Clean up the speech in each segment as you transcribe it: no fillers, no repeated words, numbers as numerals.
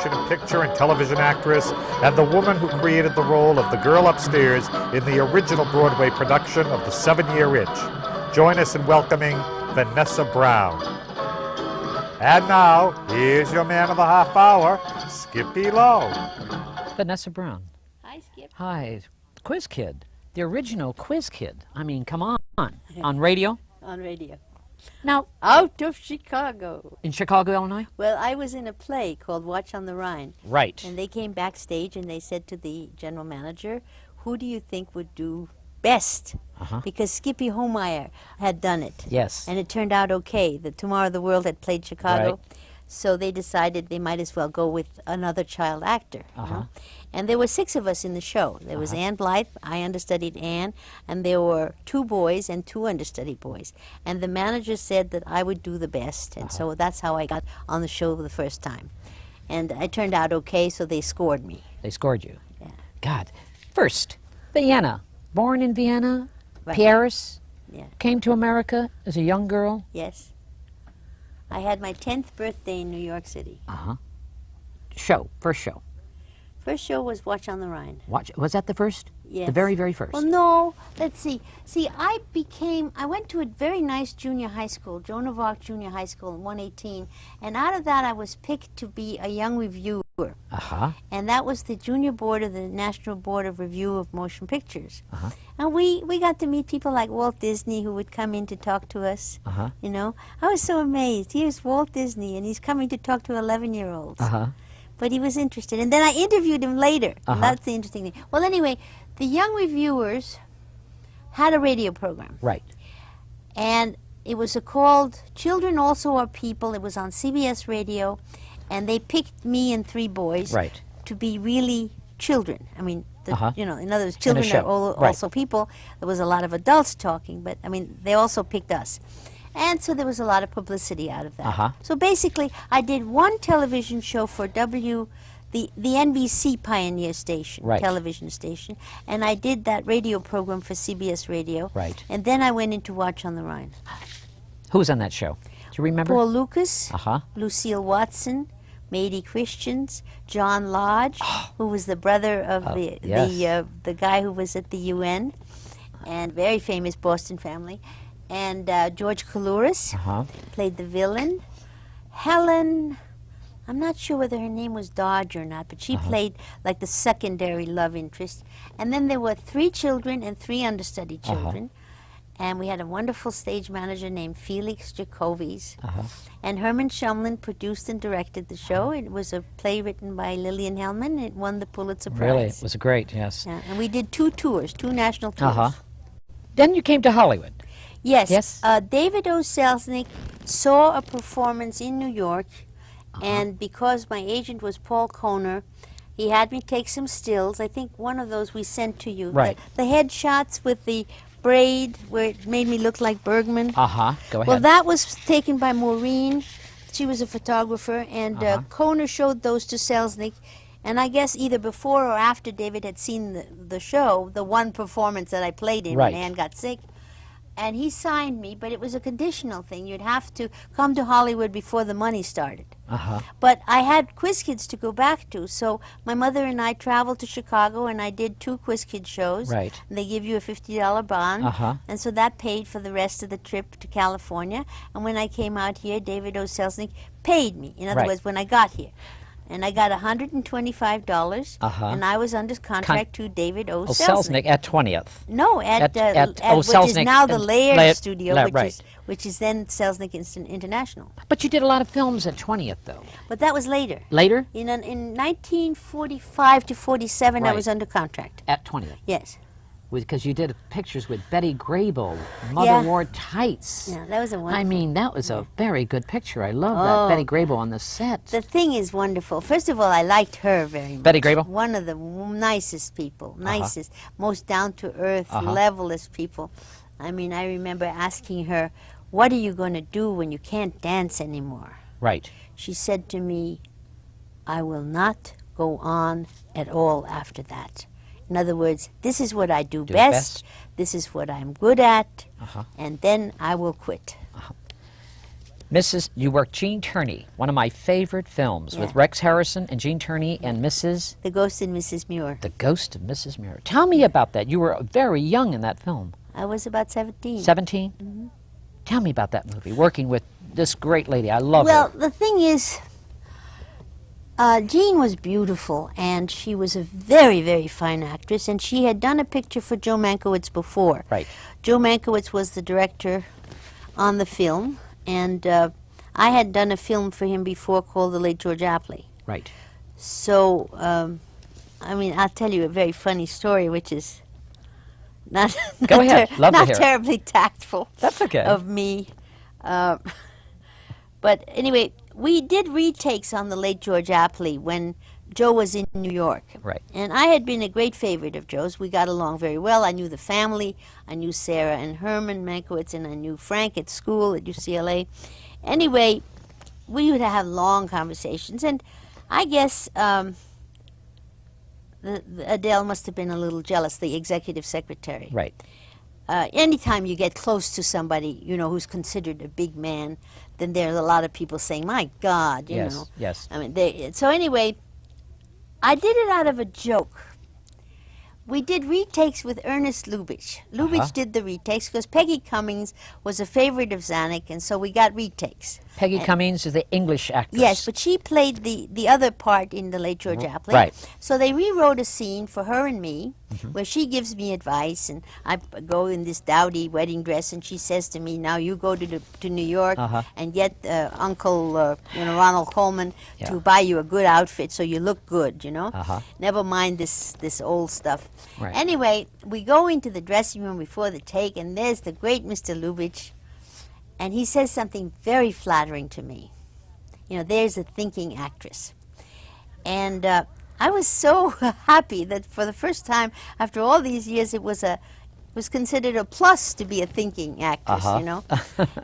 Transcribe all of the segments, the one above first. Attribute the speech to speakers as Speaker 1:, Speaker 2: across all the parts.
Speaker 1: motion picture and television actress, and the woman who created the role of the girl upstairs in the original Broadway production of The 7-Year Itch. Join us in welcoming Vanessa Brown. And now, here's your man of the half hour, Skippy Lowe.
Speaker 2: Vanessa Brown.
Speaker 3: Hi, Skip.
Speaker 2: Hi. Quiz Kid. The original Quiz Kid. I mean, come on. On radio?
Speaker 3: On radio.
Speaker 2: Now,
Speaker 3: Out of Chicago.
Speaker 2: in Chicago, Illinois?
Speaker 3: Well, I was in a play called Watch on the Rhine.
Speaker 2: Right.
Speaker 3: And they came backstage and they said to the general manager, who do you think would do best? Because Skippy Homeyer had done it.
Speaker 2: Yes.
Speaker 3: And it turned out okay. The Tomorrow the World had played Chicago.
Speaker 2: Right.
Speaker 3: So they decided they might as well go with another child actor. You know? And there were 6 of us in the show. There was Ann Blythe, I understudied Ann, and there were 2 boys and 2 understudy boys. And the manager said that I would do the best, and so that's how I got on the show the first time. And I turned out okay, so they scored me.
Speaker 2: They scored you.
Speaker 3: Yeah.
Speaker 2: God. First, Vienna. Born in Vienna,
Speaker 3: Right.
Speaker 2: Paris,
Speaker 3: Yeah.
Speaker 2: came to America as a young girl.
Speaker 3: Yes. I had my 10th birthday in New York City.
Speaker 2: First show.
Speaker 3: First show was Watch on the Rhine.
Speaker 2: Was that the first?
Speaker 3: Yes.
Speaker 2: The very, very first.
Speaker 3: Well, no. Let's see. See, I went to a very nice junior high school, Joan of Arc Junior High School in 118, and out of that I was picked to be a young reviewer. And that was the junior board of the National Board of Review of Motion Pictures. And we got to meet people like Walt Disney, who would come in to talk to us. You know, I was so amazed. Here's Walt Disney, and he's coming to talk to 11-year-olds. But he was interested. And then I interviewed him later. And that's the interesting thing. Well, anyway, the young reviewers had a radio program.
Speaker 2: Right.
Speaker 3: And it was called Children Also Are People. It was on CBS Radio. And they picked me and 3 boys to be really children. I mean, you know, in other words, children are also people. There was a lot of adults talking, but, I mean, they also picked us. And so there was a lot of publicity out of that. So basically, I did 1 television show for the NBC Pioneer station, television station, and I did that radio program for CBS Radio.
Speaker 2: Right.
Speaker 3: And then I went into Watch on the Rhine.
Speaker 2: Who was on that show? Do you remember?
Speaker 3: Paul Lucas, Lucille Watson, Mady Christians, John Lodge, who was the brother of the guy who was at the UN, and very famous Boston family. And George Coulouris played the villain. Helen, I'm not sure whether her name was Dodge or not, but she played like the secondary love interest. And then there were 3 children and 3 understudy children. And we had a wonderful stage manager named Felix Jacovis. And Herman Shumlin produced and directed the show. It was a play written by Lillian Hellman. It won the Pulitzer Prize.
Speaker 2: Really? It was great, yes.
Speaker 3: Yeah, and we did 2 tours, 2 national tours.
Speaker 2: Then you came to Hollywood.
Speaker 3: Yes. David O. Selznick saw a performance in New York, and because my agent was Paul Kohner, he had me take some stills. I think one of those we sent to you.
Speaker 2: Right.
Speaker 3: The headshots with the braid where it made me look like Bergman.
Speaker 2: Go ahead.
Speaker 3: Well, that was taken by Maureen. She was a photographer, and Kohner showed those to Selznick. And I guess either before or after David had seen the show, the 1 performance that I played in when Ann got sick. And he signed me, but it was a conditional thing. You'd have to come to Hollywood before the money started. But I had Quiz Kids to go back to, so my mother and I traveled to Chicago, and I did 2 Quiz Kids shows. And they give you a $50 bond, and so that paid for the rest of the trip to California. And when I came out here, David O. Selznick paid me. In other words, when I got here. And I got $125, and I was under contract to David O. Selznick.
Speaker 2: At 20th.
Speaker 3: No, at which is now the Laird Studio, which is then Selznick International.
Speaker 2: But you did a lot of films at 20th, though.
Speaker 3: But that was later.
Speaker 2: Later?
Speaker 3: In 1945 to 47, I was under contract.
Speaker 2: At 20th?
Speaker 3: Yes.
Speaker 2: Because you did pictures with Betty Grable, Mother Wore Tights.
Speaker 3: Yeah, that was a wonderful.
Speaker 2: I mean, that was a very good picture. I love that Betty Grable on the set.
Speaker 3: The thing is wonderful. First of all, I liked her very much.
Speaker 2: Betty Grable?
Speaker 3: One of the nicest people, most down-to-earth, levelest people. I mean, I remember asking her, what are you going to do when you can't dance anymore?
Speaker 2: Right.
Speaker 3: She said to me, I will not go on at all after that. In other words, this is what I do best, this is what I'm good at, and then I will quit.
Speaker 2: You worked Gene Tierney, one of my favorite films, with Rex Harrison and Gene Tierney and Mrs.
Speaker 3: The Ghost and Mrs. Muir.
Speaker 2: The Ghost of Mrs. Muir. Tell me about that. You were very young in that film.
Speaker 3: I was about 17.
Speaker 2: 17? Mm-hmm. Tell me about that movie, working with this great lady. I love her.
Speaker 3: Well, the thing is, Jean was beautiful, and she was a very, very fine actress, and she had done a picture for Joe Mankiewicz before.
Speaker 2: Right.
Speaker 3: Joe Mankiewicz was the director on the film, and I had done a film for him before called The Late George Apley.
Speaker 2: Right.
Speaker 3: So, I mean, I'll tell you a very funny story, which is not,
Speaker 2: Go ahead. Love to
Speaker 3: not
Speaker 2: hear it.
Speaker 3: terribly tactful
Speaker 2: That's okay.
Speaker 3: of me. But anyway, we did retakes on The Late George Apley when Joe was in New York.
Speaker 2: Right.
Speaker 3: And I had been a great favorite of Joe's. We got along very well. I knew the family. I knew Sarah and Herman Mankiewicz, and I knew Frank at school at UCLA. Anyway, we would have long conversations, and I guess Adele must have been a little jealous, the executive secretary.
Speaker 2: Right.
Speaker 3: Anytime you get close to somebody, you know, who's considered a big man, then there's a lot of people saying, my God, you know.
Speaker 2: Yes.
Speaker 3: I mean, so anyway, I did it out of a joke. We did retakes with Ernest Lubitsch. Lubitsch did the retakes because Peggy Cummings was a favorite of Zanuck, and so we got retakes.
Speaker 2: Peggy Cummings is the English actress.
Speaker 3: Yes, but she played the other part in The Late George Apley.
Speaker 2: Right.
Speaker 3: So they rewrote a scene for her and me where she gives me advice, and I go in this dowdy wedding dress, and she says to me, now you go to New York and get Uncle Ronald Coleman to buy you a good outfit so you look good, you know. Never mind this old stuff.
Speaker 2: Right.
Speaker 3: Anyway, we go into the dressing room before the take, and there's the great Mr. Lubitsch, and he says something very flattering to me. You know, there's a thinking actress. And I was so happy that for the first time after all these years it was considered a plus to be a thinking actress, you know.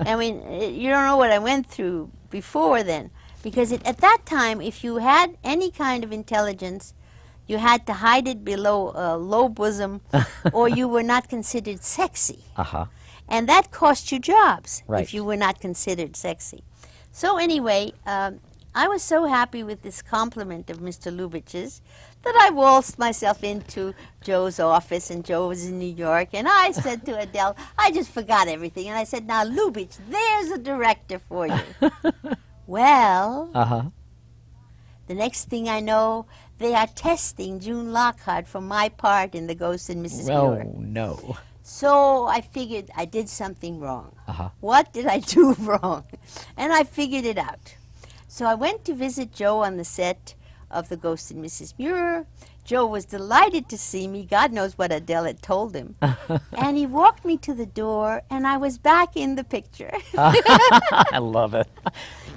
Speaker 3: I mean, you don't know what I went through before then, because at that time, if you had any kind of intelligence, you had to hide it below a low bosom, or you were not considered sexy. And that cost you jobs if you were not considered sexy. So anyway, I was so happy with this compliment of Mr. Lubitsch's that I waltzed myself into Joe's office, and Joe was in New York, and I said to Adele, I just forgot everything, and I said, now Lubitsch, there's a director for you. Well, the next thing I know, they are testing June Lockhart for my part in The Ghost and Mrs. Muir.
Speaker 2: Oh, no.
Speaker 3: So I figured I did something wrong. What did I do wrong? And I figured it out. So I went to visit Joe on the set of The Ghost and Mrs. Muir. Joe was delighted to see me. God knows what Adele had told him. And he walked me to the door, and I was back in the picture.
Speaker 2: I love it.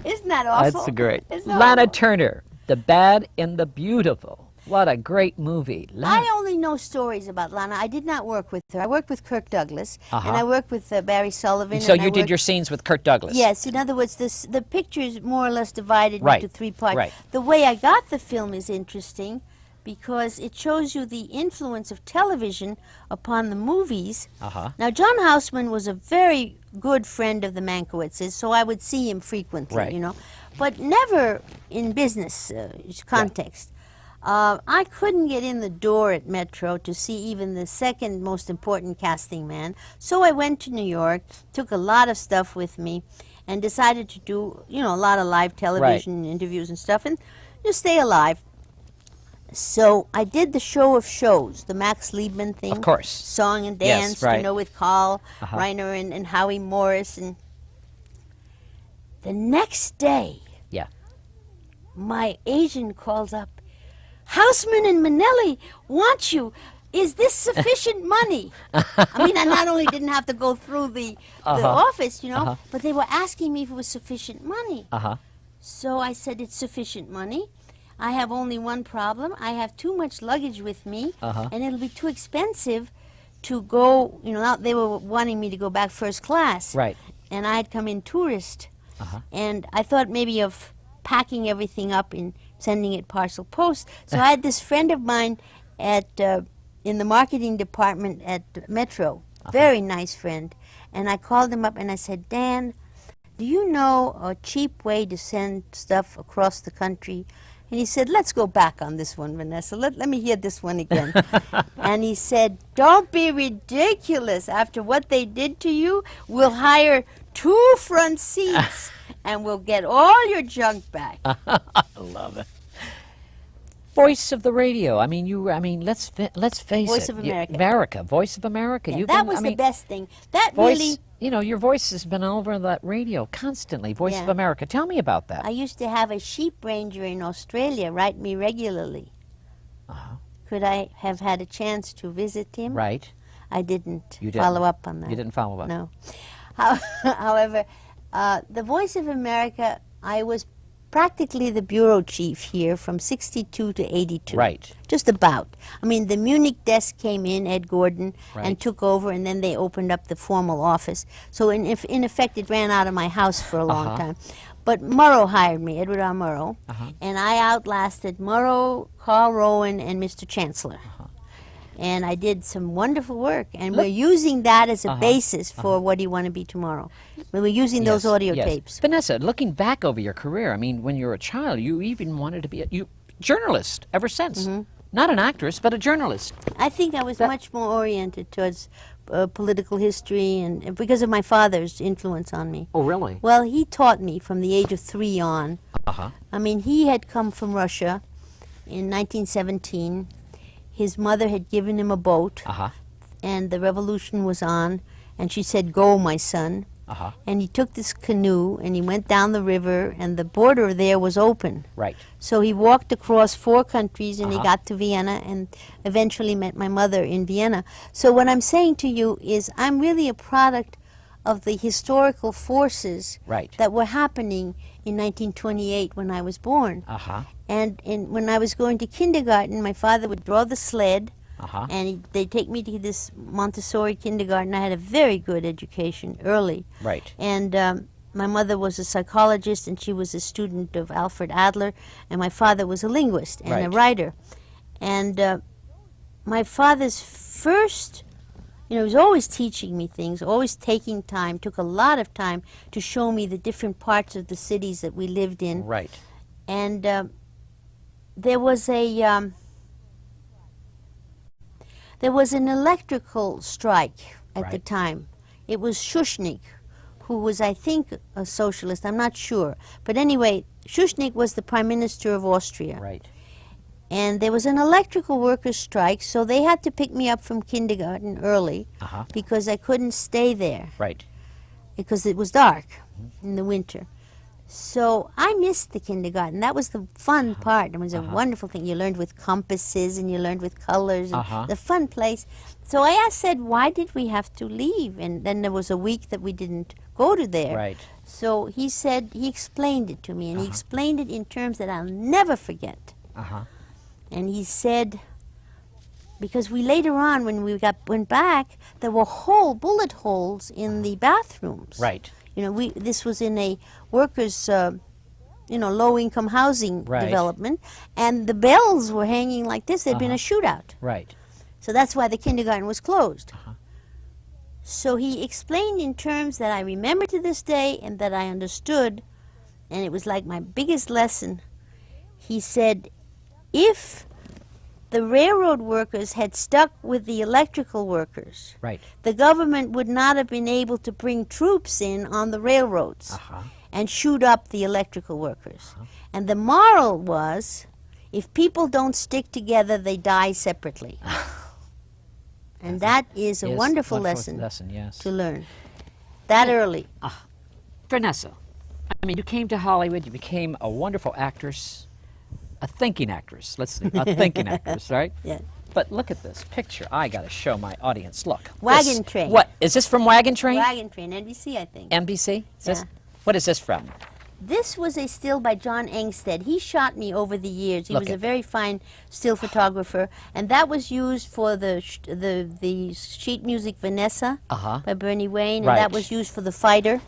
Speaker 3: Isn't that awful?
Speaker 2: That's great.
Speaker 3: Isn't
Speaker 2: Lana
Speaker 3: awful?
Speaker 2: Turner, The Bad and the Beautiful. What a great movie. Lana.
Speaker 3: I only know stories about Lana. I did not work with her. I worked with Kirk Douglas, and I worked with Barry Sullivan.
Speaker 2: So
Speaker 3: and
Speaker 2: you did your scenes with Kirk Douglas?
Speaker 3: Yes. In other words, the picture is more or less divided into three parts.
Speaker 2: Right.
Speaker 3: The way I got the film is interesting because it shows you the influence of television upon the movies. Now, John Houseman was a very good friend of the Mankiewicz's, so I would see him frequently, you know, but never in business context. I couldn't get in the door at Metro to see even the second most important casting man, so I went to New York, took a lot of stuff with me, and decided to do, you know, a lot of live television interviews and stuff, and just stay alive. So I did the show of shows, the Max Liebman thing.
Speaker 2: Of course.
Speaker 3: Song and dance, you know, with Carl Reiner and Howie Morris. And the next day, my agent calls up, Houseman and Minnelli want you. Is this sufficient money? I mean, I not only didn't have to go through the office, you know, but they were asking me if it was sufficient money. So I said, it's sufficient money. I have only one problem. I have too much luggage with me, and it'll be too expensive to go, you know, now they were wanting me to go back first class.
Speaker 2: Right.
Speaker 3: And I had come in tourist. And I thought maybe of packing everything up and sending it parcel post. So I had this friend of mine at in the marketing department at Metro, very nice friend, and I called him up and I said, Dan, do you know a cheap way to send stuff across the country? And he said, let's go back on this one, Vanessa. Let me hear this one again. And he said, don't be ridiculous. After what they did to you, we'll hire 2 front seats and we'll get all your junk back.
Speaker 2: I love it. Voice of the radio. I mean, let's face it.
Speaker 3: Voice of America.
Speaker 2: Voice of America.
Speaker 3: Yeah, that was the best thing. That
Speaker 2: voice,
Speaker 3: really...
Speaker 2: You know, your voice has been over that radio constantly. Voice of
Speaker 3: Yeah.
Speaker 2: America. Tell me about that.
Speaker 3: I used to have a sheep ranger in Australia write me regularly. Could I have had a chance to visit him?
Speaker 2: Right.
Speaker 3: I didn't
Speaker 2: You didn't.
Speaker 3: follow up on that.
Speaker 2: You didn't follow up.
Speaker 3: No. However, the Voice of America, I was practically the bureau chief here from 62 to 82.
Speaker 2: Right.
Speaker 3: Just about. I mean, the Munich desk came in, Ed Gordon,
Speaker 2: Right.
Speaker 3: and took over, and then they opened up the formal office. So in effect, it ran out of my house for a long time. But Murrow hired me, Edward R. Murrow, and I outlasted Murrow, Carl Rowan, and Mr. Chancellor. And I did some wonderful work, and we're using that as a basis for What Do You Want to Be Tomorrow. We were using those audio tapes.
Speaker 2: Vanessa, looking back over your career, I mean, when you were a child, you even wanted to be a journalist ever since. Not an actress, but a journalist.
Speaker 3: I think I was much more oriented towards political history, and because of my father's influence on me.
Speaker 2: Oh, really?
Speaker 3: Well, he taught me from the age of 3 on. I mean, he had come from Russia in 1917. His mother had given him a boat, and the revolution was on, and she said, "Go, my son." And he took this canoe, and he went down the river, and the border there was open.
Speaker 2: Right.
Speaker 3: So he walked across 4 countries, and he got to Vienna, and eventually met my mother in Vienna. So what I'm saying to you is I'm really a product of the historical forces that were happening in 1928 when I was born. And when I was going to kindergarten, my father would draw the sled, and they'd take me to this Montessori kindergarten. I had a very good education early.
Speaker 2: Right.
Speaker 3: And my mother was a psychologist, and she was a student of Alfred Adler, and my father was a linguist and a writer. And my father's first, he was always teaching me things, always taking time, took a lot of time to show me the different parts of the cities that we lived in.
Speaker 2: Right.
Speaker 3: And there was an electrical strike at the time. It was Schuschnigg, who was, I think, a socialist. I'm not sure. But anyway, Schuschnigg was the prime minister of Austria.
Speaker 2: Right.
Speaker 3: And there was an electrical workers' strike, so they had to pick me up from kindergarten early because I couldn't stay there.
Speaker 2: Right.
Speaker 3: Because it was dark in the winter. So I missed the kindergarten. That was the fun part. It was a wonderful thing. You learned with compasses, and you learned with colors, and the fun place. So I said, why did we have to leave? And then there was a week that we didn't go to there.
Speaker 2: Right.
Speaker 3: So he said, he explained it to me, and he explained it in terms that I'll never forget. And he said, because we later on, when we went back, there were bullet holes in the bathrooms.
Speaker 2: Right.
Speaker 3: This was in a workers' low-income housing development, and the bells were hanging like this. There'd been a shootout.
Speaker 2: Right.
Speaker 3: So that's why the kindergarten was closed. So he explained in terms that I remember to this day and that I understood, and it was like my biggest lesson. He said, if the railroad workers had stuck with the electrical workers, the government would not have been able to bring troops in on the railroads and shoot up the electrical workers. And the moral was, if people don't stick together, they die separately. And that is a wonderful lesson to learn that early.
Speaker 2: Vanessa, I mean, you came to Hollywood, you became a wonderful actress, a thinking actress, let's see, a thinking actress, right?
Speaker 3: Yeah.
Speaker 2: But look at this picture. I got to show my audience. Look.
Speaker 3: Wagon Train.
Speaker 2: What? Is this from Wagon Train?
Speaker 3: Wagon Train, NBC, I think.
Speaker 2: NBC?
Speaker 3: Yeah.
Speaker 2: What is this from?
Speaker 3: This was a still by John Engstead. He shot me over the years. He
Speaker 2: Look
Speaker 3: was a
Speaker 2: at-
Speaker 3: very fine still photographer, and that was used for the sheet music Vanessa by Bernie Wayne, and that was used for The Fighter.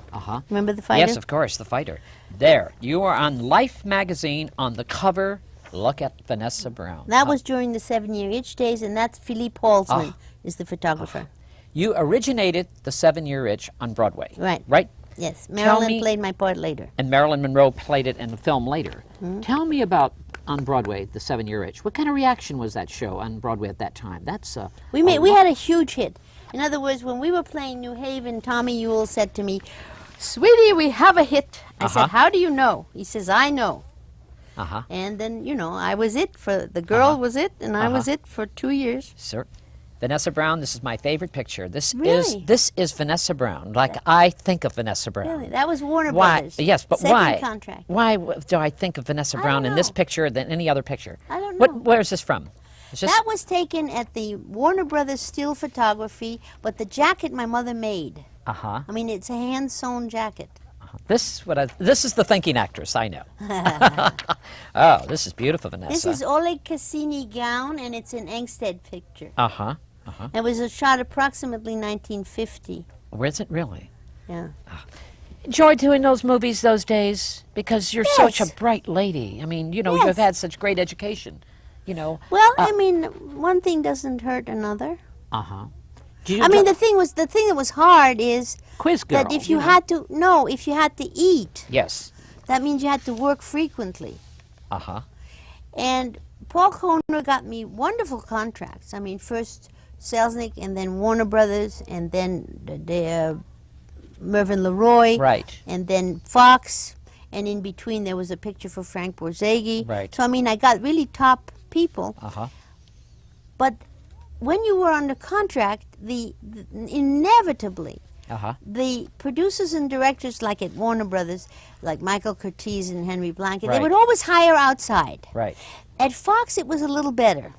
Speaker 3: Remember The Fighter?
Speaker 2: Yes, of course, The Fighter. There, you are on Life magazine on the cover. Look at Vanessa Brown.
Speaker 3: That was during the 7-year itch days, and that's Philippe Halsman is the photographer.
Speaker 2: You originated the 7-year itch on Broadway.
Speaker 3: Right.
Speaker 2: Right?
Speaker 3: Yes, Marilyn
Speaker 2: me-
Speaker 3: played my part later.
Speaker 2: And Marilyn Monroe played it in the film later. Tell me about on Broadway, The 7-Year Itch. What kind of reaction was that show on Broadway at that time? That's
Speaker 3: We had a huge hit. In other words, when we were playing New Haven, Tommy Ewell said to me, "Sweetie, we have a hit." I said, "How do you know?" He says, "I know." And then, you know, I was it for, the girl was it, and I was it for 2 years.
Speaker 2: Sir. Vanessa Brown, this is my favorite picture. This
Speaker 3: Really?
Speaker 2: is Vanessa Brown, like I think of Vanessa Brown.
Speaker 3: Really, that was Warner
Speaker 2: Why?
Speaker 3: Brothers.
Speaker 2: Yes, but
Speaker 3: Second
Speaker 2: why?
Speaker 3: contract.
Speaker 2: Why do I think of Vanessa Brown in this
Speaker 3: know.
Speaker 2: picture than any other picture?
Speaker 3: I don't know.
Speaker 2: Where is this from? It's just,
Speaker 3: That was taken at the Warner Brothers still photography, but the jacket my mother made. I mean, it's a hand-sewn jacket.
Speaker 2: this is the thinking actress, I know. Oh, this is beautiful, Vanessa.
Speaker 3: This is Oleg Cassini gown, and it's an Engstead picture.
Speaker 2: Uh-huh.
Speaker 3: It was shot approximately 1950.
Speaker 2: Where is it really?
Speaker 3: Yeah.
Speaker 2: Enjoyed doing those movies those days because you're such a
Speaker 3: Yes.
Speaker 2: bright lady. I mean, you know,
Speaker 3: Yes.
Speaker 2: you've had such great education, you know.
Speaker 3: Well, I mean, one thing doesn't hurt another.
Speaker 2: Do you
Speaker 3: I mean,
Speaker 2: go-
Speaker 3: the thing that was hard is
Speaker 2: quiz girl.
Speaker 3: that if you
Speaker 2: know.
Speaker 3: had to, no, if you had to eat,
Speaker 2: Yes.
Speaker 3: that means you had to work frequently. And Paul Kohner got me wonderful contracts. I mean, first Selznick, and then Warner Brothers, and then Mervyn LeRoy,
Speaker 2: Right.
Speaker 3: and then Fox, and in between there was a picture for Frank Borzage.
Speaker 2: Right.
Speaker 3: So I mean, I got really top people. But when you were under contract, inevitably the producers and directors, like at Warner Brothers, like Michael Curtiz and Henry Blanket, they
Speaker 2: Right.
Speaker 3: would always hire outside.
Speaker 2: Right.
Speaker 3: At Fox, it was a little better.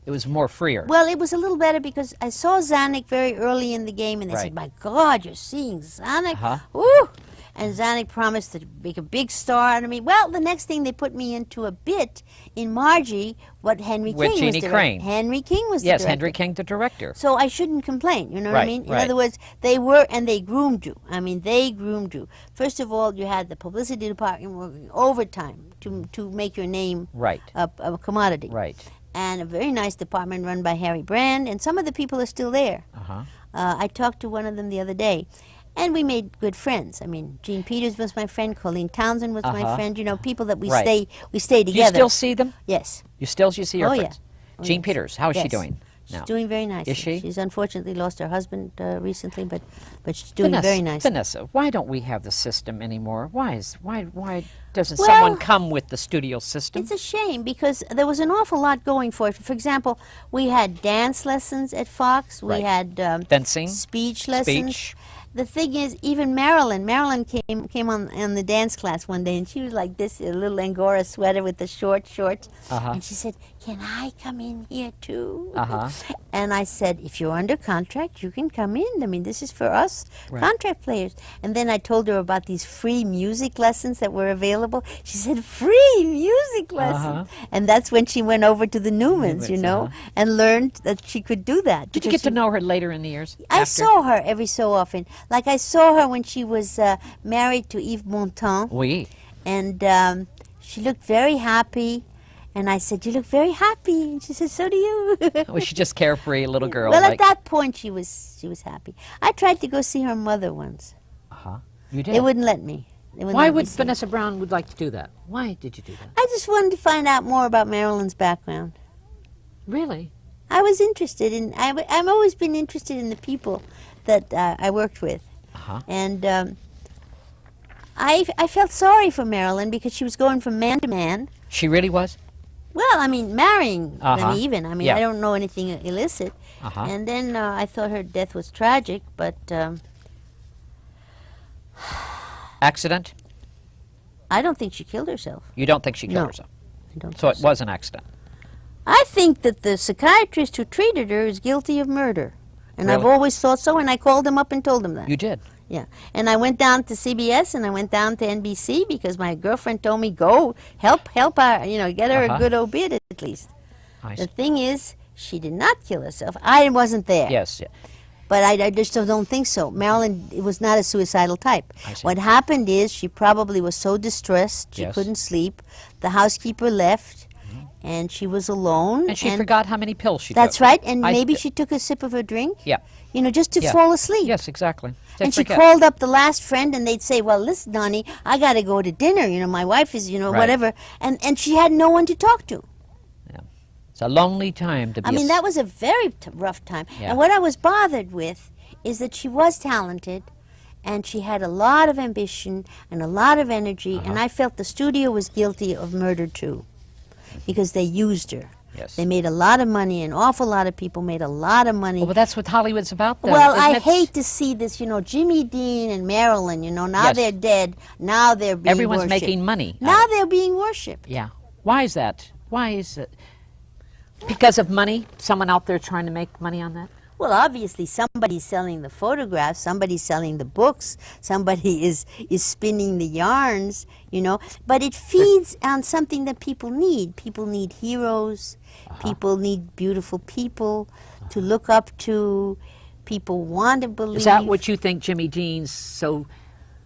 Speaker 2: It was more freer.
Speaker 3: Well, it was a little better because I saw Zanuck very early in the game, and they
Speaker 2: Right.
Speaker 3: said, "My God, you're seeing Zanuck!" Woo! And Zanuck promised to make a big star out of me. Well, the next thing they put me into a bit in Margie, what Henry
Speaker 2: With
Speaker 3: King
Speaker 2: Jeannie
Speaker 3: was
Speaker 2: Crane.
Speaker 3: Henry King was the
Speaker 2: Yes,
Speaker 3: director.
Speaker 2: Henry King, the director.
Speaker 3: So I shouldn't complain, you know what I
Speaker 2: Right,
Speaker 3: mean? In
Speaker 2: right.
Speaker 3: other words, they were, and they groomed you. I mean, they groomed you. First of all, you had the publicity department working overtime to make your name
Speaker 2: Right.
Speaker 3: a commodity.
Speaker 2: Right.
Speaker 3: And a very nice department run by Harry Brand, and some of the people are still there. I talked to one of them the other day, and we made good friends. I mean, Gene Peters was my friend, Colleen Townsend was my friend. You know, people that we
Speaker 2: Right.
Speaker 3: stay
Speaker 2: Do
Speaker 3: together.
Speaker 2: you still see them?
Speaker 3: Yes.
Speaker 2: You see your
Speaker 3: Oh, yeah.
Speaker 2: friends?
Speaker 3: Oh,
Speaker 2: Jean
Speaker 3: yes.
Speaker 2: Peters, how is she
Speaker 3: Yes.
Speaker 2: doing
Speaker 3: She's
Speaker 2: now?
Speaker 3: doing very nicely.
Speaker 2: Is she?
Speaker 3: She's unfortunately lost her husband recently, but she's doing
Speaker 2: Vanessa,
Speaker 3: very nicely.
Speaker 2: Vanessa, why don't we have the system anymore? Why doesn't
Speaker 3: Well,
Speaker 2: someone come with the studio system?
Speaker 3: It's a shame because there was an awful lot going for it. For example, we had dance lessons at Fox. We
Speaker 2: Right.
Speaker 3: had
Speaker 2: Fencing,
Speaker 3: speech lessons.
Speaker 2: speech.
Speaker 3: The thing is, even Marilyn came on the dance class one day, and she was like this, a little Angora sweater with the short shorts. And she said, "Can I come in here too?" And I said, "If you're under contract, you can come in. I mean, this is for us contract players." And then I told her about these free music lessons that were available. She said, "Free music lessons," and that's when she went over to the Newmans, you know, and learned that she could do that.
Speaker 2: Did you
Speaker 3: because
Speaker 2: get to know her later in the years?
Speaker 3: I
Speaker 2: after?
Speaker 3: saw her every so often. Like I saw her when she was married to Yves Montand,
Speaker 2: Oui.
Speaker 3: and she looked very happy. And I said, "You look very happy." And she said, "So do you."
Speaker 2: Was she just carefree little girl?
Speaker 3: Well,
Speaker 2: like,
Speaker 3: at that point, she was happy. I tried to go see her mother once.
Speaker 2: you did.
Speaker 3: They wouldn't let me. They wouldn't
Speaker 2: Why
Speaker 3: let me
Speaker 2: would
Speaker 3: see her.
Speaker 2: Vanessa Brown would like to do that? Why did you do that?
Speaker 3: I just wanted to find out more about Marilyn's background.
Speaker 2: Really?
Speaker 3: I was interested in. I've always been interested in the people that I worked with, and I felt sorry for Marilyn because she was going from man to man.
Speaker 2: She really was?
Speaker 3: Well, I mean, marrying them
Speaker 2: Uh-huh.
Speaker 3: even. I mean,
Speaker 2: Yeah.
Speaker 3: I don't know anything illicit. And then I thought her death was tragic, but
Speaker 2: Accident?
Speaker 3: I don't think she killed herself.
Speaker 2: You don't think she killed
Speaker 3: No.
Speaker 2: herself?
Speaker 3: I don't
Speaker 2: So
Speaker 3: think
Speaker 2: it was an accident.
Speaker 3: I think that the psychiatrist who treated her is guilty of murder. And I've
Speaker 2: Really?
Speaker 3: always thought so, and I called him up and told him that.
Speaker 2: You did?
Speaker 3: Yeah. And I went down to CBS and I went down to NBC because my girlfriend told me, go, help her, you know, get her a good obit at least.
Speaker 2: I
Speaker 3: The
Speaker 2: see.
Speaker 3: thing is, she did not kill herself. I wasn't there.
Speaker 2: Yes. Yeah.
Speaker 3: But I just don't think so. Marilyn was not a suicidal type.
Speaker 2: I see.
Speaker 3: What happened is she probably was so distressed she
Speaker 2: Yes.
Speaker 3: couldn't sleep. The housekeeper left, and she was alone.
Speaker 2: And she forgot how many pills she took.
Speaker 3: That's right, and maybe she took a sip of her drink.
Speaker 2: Yeah.
Speaker 3: You know, just to fall asleep.
Speaker 2: Yes, exactly.
Speaker 3: And she called up the last friend, and they'd say, well, listen, honey, I got to go to dinner. You know, my wife is, you know, whatever. And she had no one to talk to.
Speaker 2: Yeah. It's a lonely time to be.
Speaker 3: I mean, that was a very rough time.
Speaker 2: Yeah.
Speaker 3: And what I was bothered with is that she was talented, and she had a lot of ambition and a lot of energy, and I felt the studio was guilty of murder, too, because they used her.
Speaker 2: Yes.
Speaker 3: They made a lot of money. An awful lot of people made a lot of money.
Speaker 2: Well, that's what Hollywood's about, though.
Speaker 3: Well, I hate to see this, you know, Jimmy Dean and Marilyn, you know, now
Speaker 2: Yes.
Speaker 3: they're dead. Now they're being
Speaker 2: Everyone's
Speaker 3: worshipped.
Speaker 2: making money.
Speaker 3: Now they're being worshipped.
Speaker 2: Yeah. Why is that? Why is it? Because of money? Someone out there trying to make money on that?
Speaker 3: Well, obviously, somebody's selling the photographs, somebody's selling the books, somebody is spinning the yarns, you know. But it feeds on something that people need. People need heroes. People need beautiful people to look up to. People want to believe.
Speaker 2: Is that what you think Jimmy Dean's so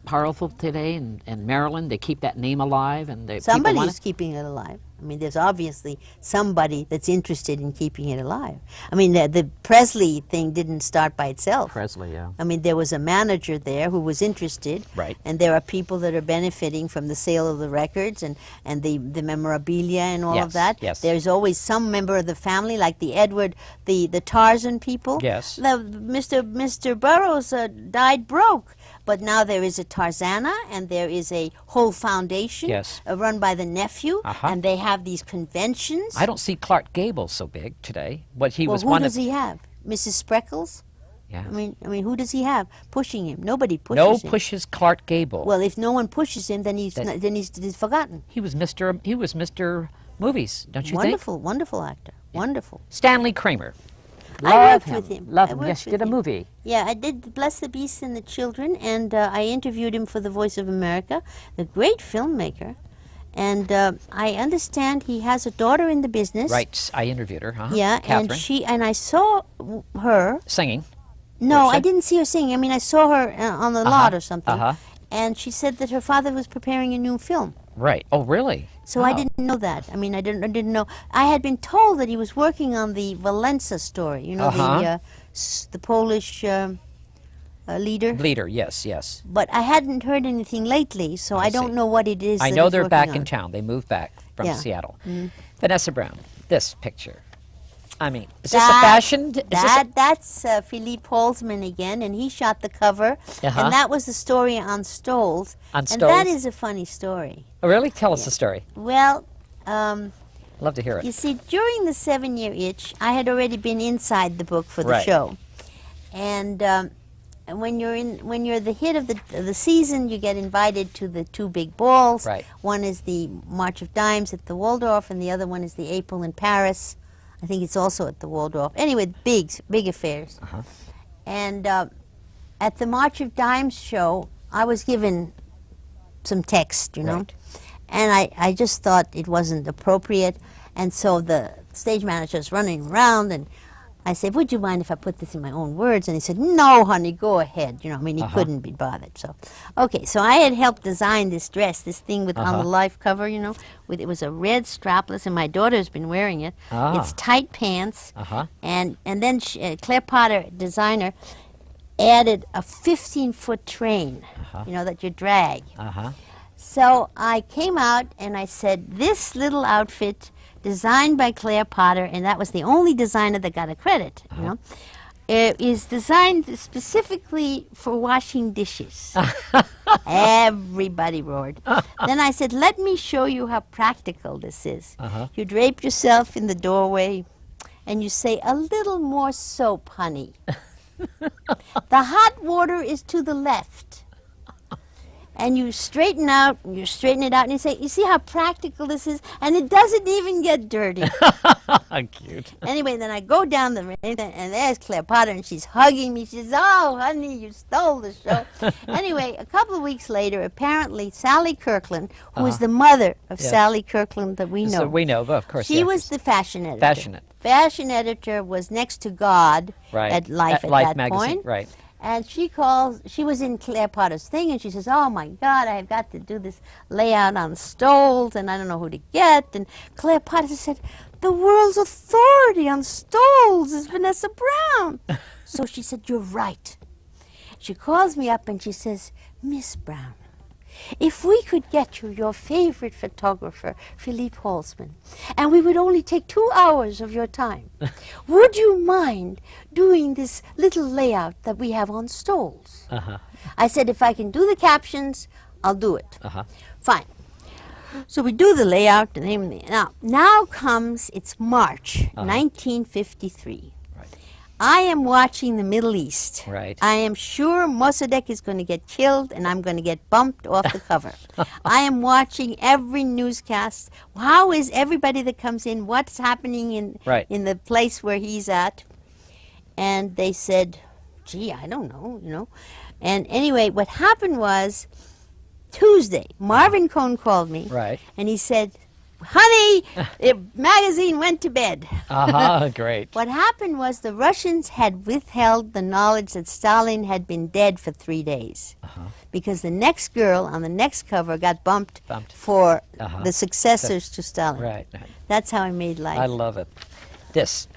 Speaker 2: powerful today, and Marilyn? They keep that name alive, and they
Speaker 3: Somebody's keeping it alive. I mean, there's obviously somebody that's interested in keeping it alive. I mean, the Presley thing didn't start by itself.
Speaker 2: Presley, yeah.
Speaker 3: I mean, there was a manager there who was interested.
Speaker 2: Right.
Speaker 3: And there are people that are benefiting from the sale of the records and the memorabilia and all of that.
Speaker 2: Yes.
Speaker 3: There's always some member of the family, like the Edward, the Tarzan people.
Speaker 2: Yes.
Speaker 3: Mr. Burroughs died broke. But now there is a Tarzana, and there is a whole foundation run by the nephew, and they have these conventions.
Speaker 2: I don't see Clark Gable so big today. But he was
Speaker 3: who
Speaker 2: one
Speaker 3: does
Speaker 2: of.
Speaker 3: he have? Mrs. Spreckles?
Speaker 2: Yeah.
Speaker 3: I mean, who does he have pushing him? Nobody pushes
Speaker 2: No
Speaker 3: him.
Speaker 2: pushes Clark Gable.
Speaker 3: Well, if no one pushes him, then he's forgotten.
Speaker 2: He was Mr. Movies, don't you
Speaker 3: Wonderful,
Speaker 2: think?
Speaker 3: wonderful actor. Wonderful.
Speaker 2: Stanley Kramer.
Speaker 3: I worked with him.
Speaker 2: Love
Speaker 3: I
Speaker 2: him.
Speaker 3: worked
Speaker 2: Yes, you
Speaker 3: with
Speaker 2: did a
Speaker 3: him.
Speaker 2: movie.
Speaker 3: Yeah, I did Bless the Beast and the Children, and I interviewed him for The Voice of America, a great filmmaker. And I understand he has a daughter in the business.
Speaker 2: Right, I interviewed her.
Speaker 3: Yeah,
Speaker 2: Catherine.
Speaker 3: and I saw her.
Speaker 2: Singing.
Speaker 3: No,
Speaker 2: Or
Speaker 3: I didn't see her sing. I mean, I saw her on the lot or something.
Speaker 2: Uh-huh.
Speaker 3: And she said that her father was preparing a new film.
Speaker 2: Right. Oh, really?
Speaker 3: So I didn't know that. I mean, I didn't know. I had been told that he was working on the Valenza story. You know, the Polish leader.
Speaker 2: Leader, yes, yes.
Speaker 3: But I hadn't heard anything lately, so I don't know what it is.
Speaker 2: I
Speaker 3: that
Speaker 2: know
Speaker 3: he's
Speaker 2: they're
Speaker 3: working
Speaker 2: back
Speaker 3: on.
Speaker 2: in town. They moved back from
Speaker 3: Yeah.
Speaker 2: Seattle. Vanessa Brown, this picture. I mean, is this a fashion?
Speaker 3: That's Philippe Holzman again, and he shot the cover, and that was the story on Stoles.
Speaker 2: On
Speaker 3: And
Speaker 2: Stoles?
Speaker 3: that is a funny story.
Speaker 2: Oh, really? Tell us the story.
Speaker 3: Well,
Speaker 2: Love to hear it.
Speaker 3: you see, during the 7-year itch, I had already been inside the book for the
Speaker 2: Right.
Speaker 3: show, and when you're the hit of the season, you get invited to the two big balls.
Speaker 2: Right.
Speaker 3: One is the March of Dimes at the Waldorf, and the other one is the April in Paris. I think it's also at the Waldorf. Anyway, big affairs. And at the March of Dimes show, I was given some text, you know,
Speaker 2: Right.
Speaker 3: and I just thought it wasn't appropriate, and so the stage manager's running around, and I said, would you mind if I put this in my own words? And he said, no, honey, go ahead. You know, I mean, he couldn't be bothered. So, okay, so I had helped design this dress, this thing with on the Life cover, you know, it was a red strapless, and my daughter's been wearing it. It's tight pants, and then Claire Potter, designer, added a 15-foot train, you know, that you drag. So I came out and I said, this little outfit, designed by Claire Potter, and that was the only designer that got a credit, you know, is designed specifically for washing dishes. Everybody roared. Then I said, let me show you how practical this is. You drape yourself in the doorway, and you say, a little more soap, honey. The hot water is to the left. And you straighten it out, and you say, you see how practical this is? And it doesn't even get dirty.
Speaker 2: Cute.
Speaker 3: Anyway, then I go down the ramp, and there's Claire Potter, and she's hugging me. She says, oh, honey, you stole the show. Anyway, a couple of weeks later, apparently Sally Kirkland, who is the mother of Sally Kirkland that we know.
Speaker 2: So we know, of course.
Speaker 3: She was the fashion editor.
Speaker 2: Fashion
Speaker 3: Fashion editor was next to God
Speaker 2: Right.
Speaker 3: at Life at
Speaker 2: Life
Speaker 3: that
Speaker 2: magazine.
Speaker 3: point.
Speaker 2: Right.
Speaker 3: And she was in Claire Potter's thing, and she says, oh my God, I've got to do this layout on stoles, and I don't know who to get. And Claire Potter said, the world's authority on stoles is Vanessa Brown. So she said, you're right. She calls me up and she says, Miss Brown, if we could get you your favorite photographer, Philippe Holzman, and we would only take 2 hours of your time, would you mind doing this little layout that we have on stoles? I said, if I can do the captions, I'll do it. Fine. So we do the layout. Now comes, it's March 1953. I am watching the Middle East.
Speaker 2: Right.
Speaker 3: I am sure Mossadegh is going to get killed and I'm going to get bumped off the cover. I am watching every newscast. How is everybody that comes in, what's happening in the place where he's at? And they said, gee, I don't know, you know. And anyway, what happened was Tuesday, Marvin Cohn called me.
Speaker 2: Right.
Speaker 3: And he said, honey, the magazine went to bed.
Speaker 2: Great.
Speaker 3: What happened was the Russians had withheld the knowledge that Stalin had been dead for 3 days. Because the next girl on the next cover got bumped. For the successors to Stalin.
Speaker 2: Right.
Speaker 3: That's how I made life.
Speaker 2: I love it. This,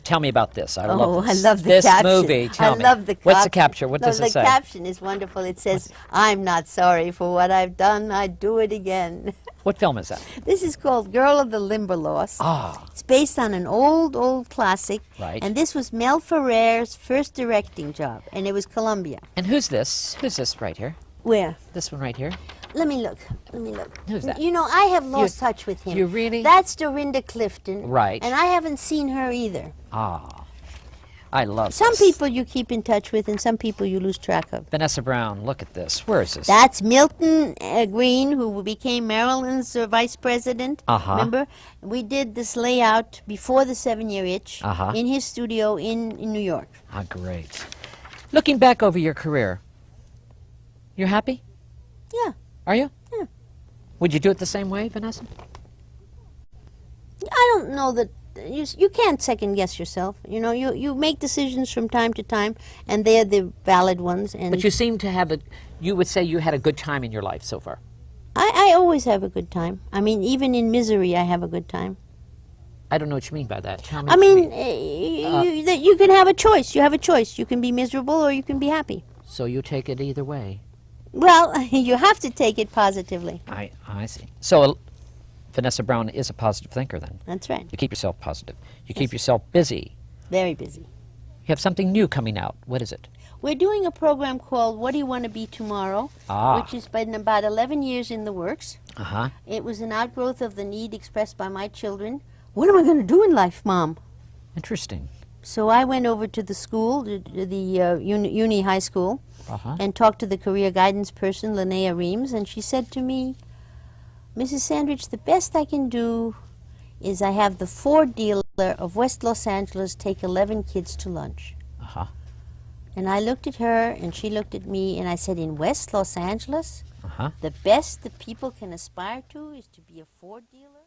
Speaker 2: tell me about this. I love this.
Speaker 3: I love the
Speaker 2: this
Speaker 3: caption.
Speaker 2: movie. Tell
Speaker 3: I
Speaker 2: me.
Speaker 3: love the caption.
Speaker 2: What's the caption? What does it say?
Speaker 3: The caption is wonderful. It says, I'm not sorry for what I've done. I'd do it again.
Speaker 2: What film is that?
Speaker 3: This is called Girl of the Limberlost.
Speaker 2: Ah.
Speaker 3: It's based on an old classic.
Speaker 2: Right.
Speaker 3: And this was Mel Ferrer's first directing job, and it was Columbia.
Speaker 2: And who's this? Who's this right here?
Speaker 3: Where?
Speaker 2: This one right here?
Speaker 3: Let me look.
Speaker 2: Who's that?
Speaker 3: You know, I have lost touch with him.
Speaker 2: You really?
Speaker 3: That's Dorinda Clifton.
Speaker 2: Right.
Speaker 3: And I haven't seen her either.
Speaker 2: Ah. I love
Speaker 3: Some
Speaker 2: this.
Speaker 3: people you keep in touch with, and some people you lose track of.
Speaker 2: Vanessa Brown, look at this. Where is this?
Speaker 3: That's Milton Green, who became Maryland's vice president. Remember? We did this layout before the 7-Year Itch in his studio in New York.
Speaker 2: Great. Looking back over your career, you're happy?
Speaker 3: Yeah.
Speaker 2: Are you?
Speaker 3: Yeah.
Speaker 2: Would you do it the same way, Vanessa?
Speaker 3: I don't know that you can't second guess yourself. You know, you make decisions from time to time, and they're the valid ones. And
Speaker 2: But you seem to have you would say you had a good time in your life so far.
Speaker 3: I always have a good time. I mean, even in misery, I have a good time.
Speaker 2: I don't know what you mean by that. Tell me.
Speaker 3: I mean, you can have a choice. You have a choice. You can be miserable or you can be happy.
Speaker 2: So you take it either way.
Speaker 3: Well, you have to take it positively.
Speaker 2: I see. So Vanessa Brown is a positive thinker then.
Speaker 3: That's right.
Speaker 2: You keep yourself positive. You keep yourself busy.
Speaker 3: Very busy.
Speaker 2: You have something new coming out. What is it?
Speaker 3: We're doing a program called What Do You Want to Be Tomorrow, which has been about 11 years in the works. It was an outgrowth of the need expressed by my children. What am I going to do in life, Mom?
Speaker 2: Interesting.
Speaker 3: So I went over to the school, the Uni High School, and talked to the career guidance person, Linnea Reams, and she said to me, Mrs. Sandridge, the best I can do is I have the Ford dealer of West Los Angeles take 11 kids to lunch. And I looked at her, and she looked at me, and I said, in West Los Angeles, the best the people can aspire to is to be a Ford dealer?